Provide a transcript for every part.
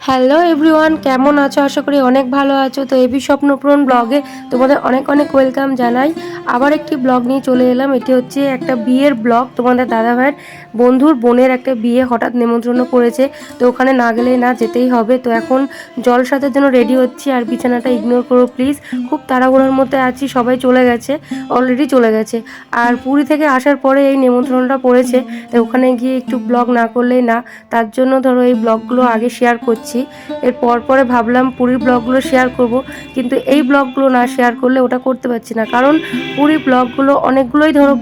Hello everyone, কেমন আছো? আশা করি অনেক ভালো আছো। তো এবি স্বপ্নপূরণ ব্লগে তোমাদের অনেক অনেক ওয়েলকাম জানাই। আবার একটি ব্লগ নিয়ে চলে এলাম। এটি হচ্ছে একটা বিয়ের ব্লগ। তোমাদের দাদাভাইয়ের বন্ধুর বোনের একটা বিয়ে হঠাৎ নেমন্ত্রণ করেছে, তো ওখানে না গেলেই না, যেতেই হবে। তো এখন জলসাতের জন্য রেডি হচ্ছি, আর বিছানাটা ইগনোর করো প্লিজ। খুব তাড়াহুড়োর মধ্যে আছি, সবাই চলে গেছে, অলরেডি চলে গেছে। আর পুরী থেকে আসার পরে এই নেমন্ত্রণটা পড়েছে, তো ওখানে গিয়ে একটু ব্লগ না করলেই না। তার জন্য ধরো এই ব্লগগুলো আগে শেয়ার করছি। এর পরে ভাবলাম পুরীর ব্লগগুলো শেয়ার করব, কিন্তু এই ব্লগগুলো না শেয়ার করলে ওটা করতে পারছি না, কারণ পুরীর ব্লগগুলো অনেকগুলোই ধরো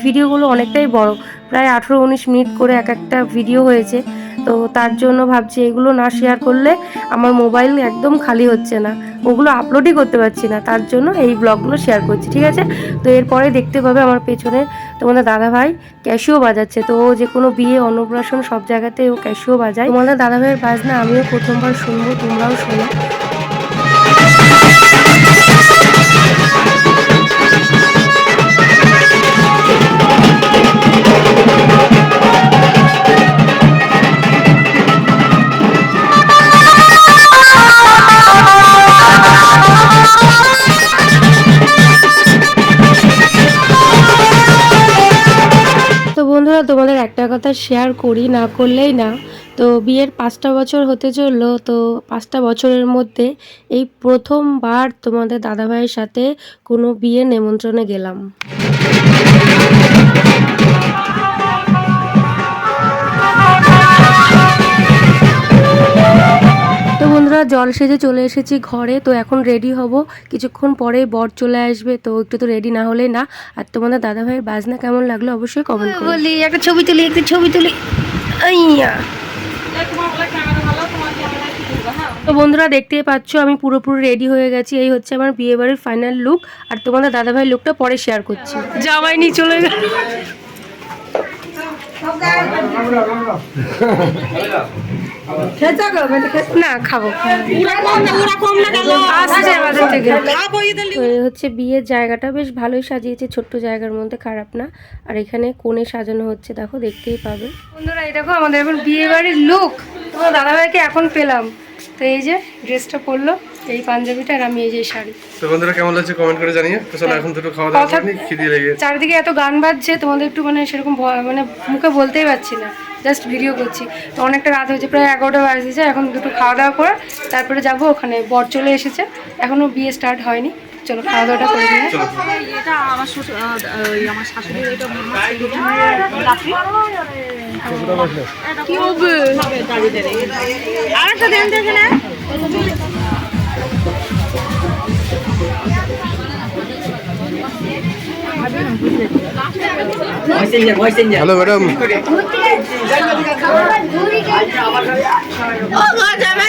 ভিডিওগুলো অনেকটাই বড়, প্রায় 18-19 মিনিট করে এক একটা ভিডিও হয়েছে। তো তার জন্য ভাবছি এগুলো না শেয়ার করলে আমার মোবাইল একদম খালি হচ্ছে না, ওগুলো আপলোডই করতে পারছি না। তার জন্য এই ব্লগগুলো শেয়ার করছি, ঠিক আছে? তো এরপরে দেখতে পাবে আমার পেছনে তোমাদের দাদাভাই ক্যাশিও বাজাচ্ছে। তো ও যে কোনো বিয়ে অন্নপ্রাশন সব জায়গাতে ও ক্যাশিও বাজায়। তোমাদের দাদাভাইয়ের বাজনা আমিও প্রথমবার শুনবো, তোমরাও শোনো। তো বন্ধুরা, তোমাদের একটা কথা শেয়ার করি, না করলেই না। তো বিয়ের 5টা বছর হতে চললো। তো 5টা বছরের মধ্যে এই প্রথমবার তোমাদের দাদাভাইয়ের সাথে কোনো বিয়ের নেমন্ত্রণে গেলাম। তো বন্ধুরা, জল সেজে চলে এসেছি ঘরে। তো এখন রেডি হব, কিছুক্ষণ পরেই বর চলে আসবে, তো একটু তো রেডি না হলে না। আর তোমাদের দাদাভাইয়ের বাজনা কেমন লাগলো অবশ্যই কমেন্ট করো। বলি একটা ছবি তুলি, একটা ছবি তুলি। আইয়া, তো বন্ধুরা দেখতেই পাচ্ছ আমি পুরোপুরি রেডি হয়ে গেছি। এই হচ্ছে আমার বিয়ে বাড়ির ফাইনাল লুক। আর তোমাদের দাদাভাইয়ের লুকটা পরে শেয়ার করছি। জামাই নিয়ে চলে গেল না, খাবো হচ্ছে বিয়ের জায়গাটা বেশ ভালোই সাজিয়েছে, ছোট্ট জায়গার মধ্যে, খারাপ না। আর এখানে কোণে সাজানো হচ্ছে, দেখো, দেখতেই পাবে। বন্ধুরা এই দেখো আমাদের এখন বিয়ে বাড়ির লুক। তোমার দাদাভাইকে এখন পেলাম। তো এই যে ড্রেসটা পরলো, এই পাঞ্জাবিটা, আর আমি এই যে শাড়ি। তো বন্ধুরা কেমন লাগছে কমেন্ট করে জানিয়ে। তো চলো এখন দুটো খাওয়া দাওয়া করে খিদে লেগে গেছে। চারিদিকে এত গান বাজছে, তোমাদের একটু মানে সেরকম মানে মুখে বলতেই পারছি না, জাস্ট ভিডিও করছি। তো অনেকটা রাত হয়েছে, প্রায় 11টা বাজছে। এখন দুটো খাওয়া দাওয়া করে তারপরে যাব ওখানে। বর চলে এসেছে, এখনো বিয়ে স্টার্ট হয়নি। চলো খাওয়া দাওয়াটা করে নিই। এটা আমার আমার শাশুড়ির এটা কি হবে আরেকটা দেন দেখে না। হ্যালো ম্যাডাম,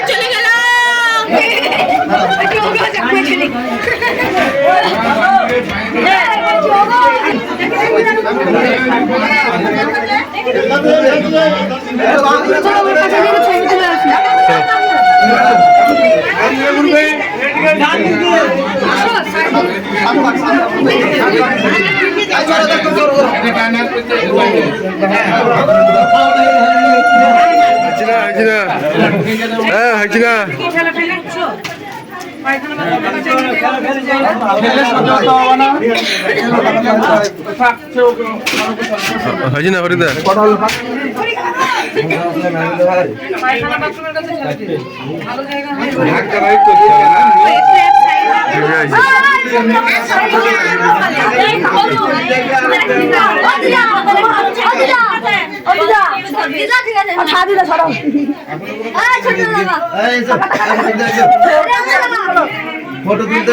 চলে গেল। হ্যাঁ হাজিরা হাজিনা হরিদা ফটো তুলতে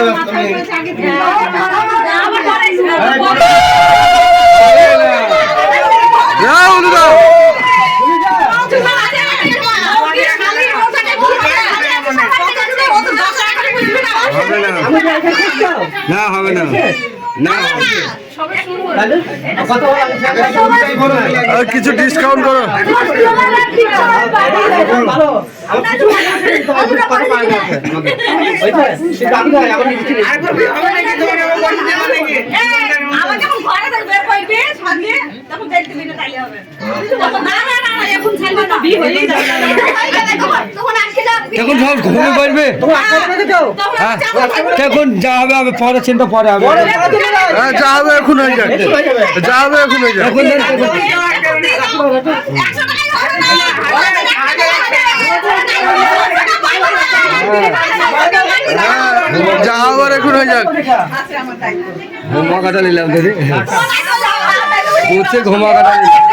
না হবে না, না আর কিছু ডিসকাউন্ট করো। এখন সব ঘুমিয়ে পড়বে, এখন যা হবে হবে, পরে চিন্তা পরে হবে। হ্যাঁ, যা হবে এখন হয়ে যাক, যা হবে এখন হয়ে যাক। যা হবার এখন হয়ে যাক। ঘুমা কাটা নিলাম দিদি, বলছে ঘুমা কাটা নিলাম।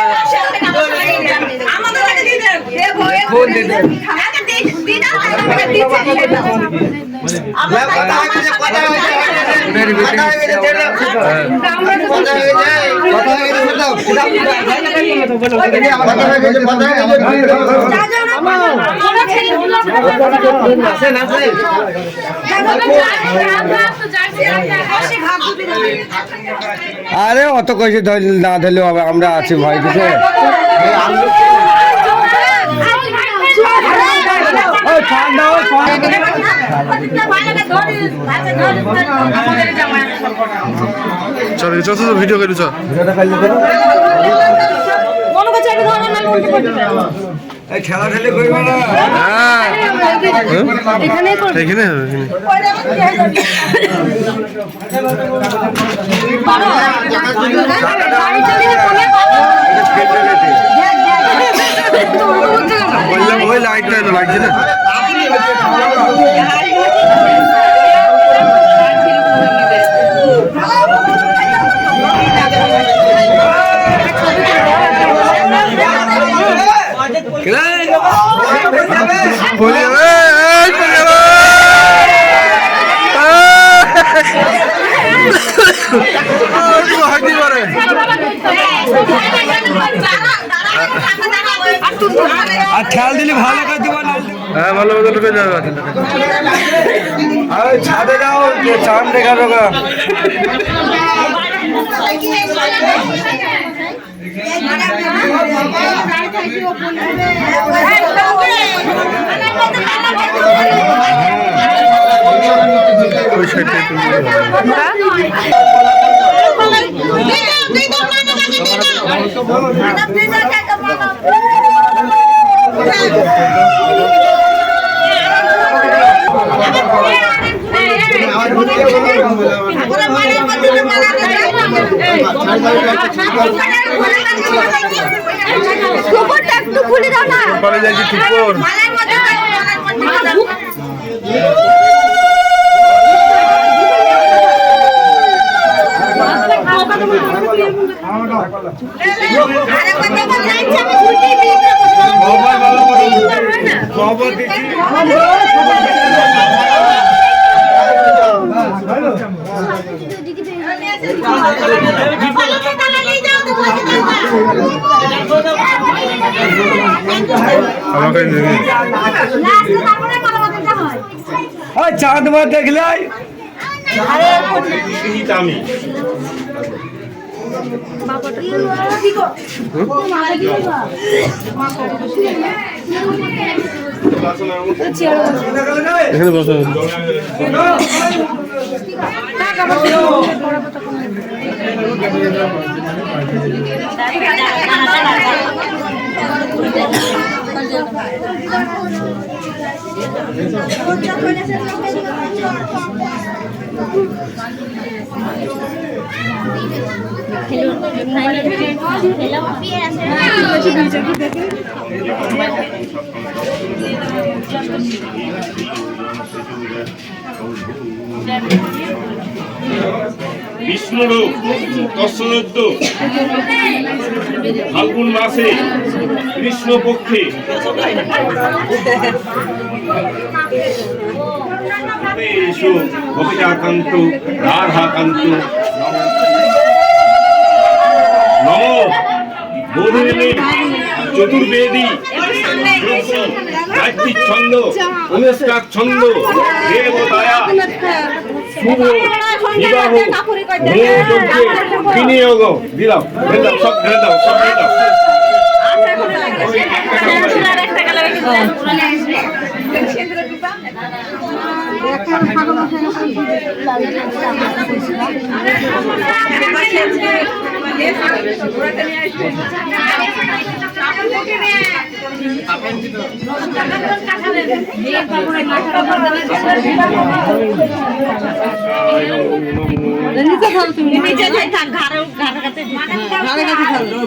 ফোন দিতে আরে অত কইছে না ধরলেও হবে, আমরা আছি ভাই কিছু। চল চল তো ভিডিও করি, চল খেলা খেলে করবে না। হ্যাঁ এখানে করবে। এখানে হবে, এখানে বললাম ওই লাইটটা তো লাগছে না। আর খেয়াল দিলে ভালো করে দিব না। হ্যাঁ, ভালো ভালো লোকে যাবে। আর ছাদে যাও, চাঁদ দেখা দেবো। ওই সাইডে খুলে দাও না, পরে যাচ্ছি ঠিক কর। চাঁদ মার দেখলে এখানে বসো। বিষ্ণুরূপ তৎসদ্য ফাল্গুন মাসে কৃষ্ণপক্ষে এসো কবিতাকান্ত রাধাকান্ত নম বোধিনী চতুর্বেদী গায়ত্রী ছন্দ অনুষ্কার ছন্দ দেবতায়া শুভ বিবাহ মনোযজ্ঞে বিনিয়োগ দিলাম সব ঢেলে দাও সব ঢেলে দাও।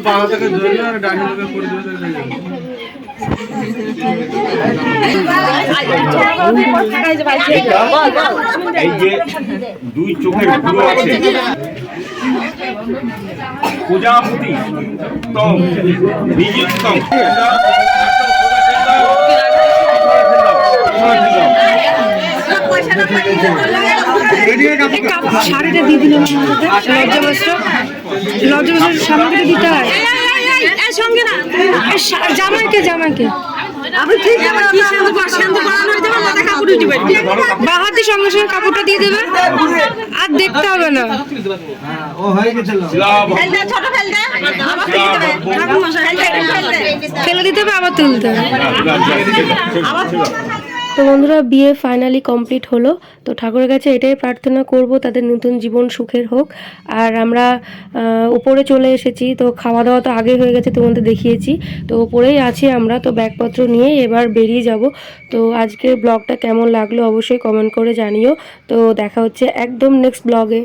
বাবা থেকে ধরলে আর ডানি লোকে করে দিলে এই যে দুই চোখের ভুলো আছে প্রজাপতি তম নিযুক্তম শাড়িটা দিয়ে দিলাম লজ্জাবস্ত্র সামনে দিতে হয় সঙ্গে না জামাইকে বাহাতে সঙ্গে সঙ্গে কাপড়টা দিয়ে দেবে আর দেখতে হবে না ফেলে দিতে হবে আবার তুলতে হবে। তো বন্ধুরা বিয়ে ফাইনালি কমপ্লিট হলো। তো ঠাকুরের কাছে এটাই প্রার্থনা করব তাদের নতুন জীবন সুখের হোক। আর আমরা উপরে চলে এসেছি, তো খাওয়া দাওয়া তো আগে হয়ে গেছে, তোমাদের দেখিয়েছি। তো উপরেই আছি আমরা, তো ব্যাগপত্র নিয়ে এবার বেরিয়ে যাব। তো আজকের ব্লগটা কেমন লাগলো অবশ্যই কমেন্ট করে জানিও। তো দেখা হচ্ছে একদম নেক্সট ব্লগে।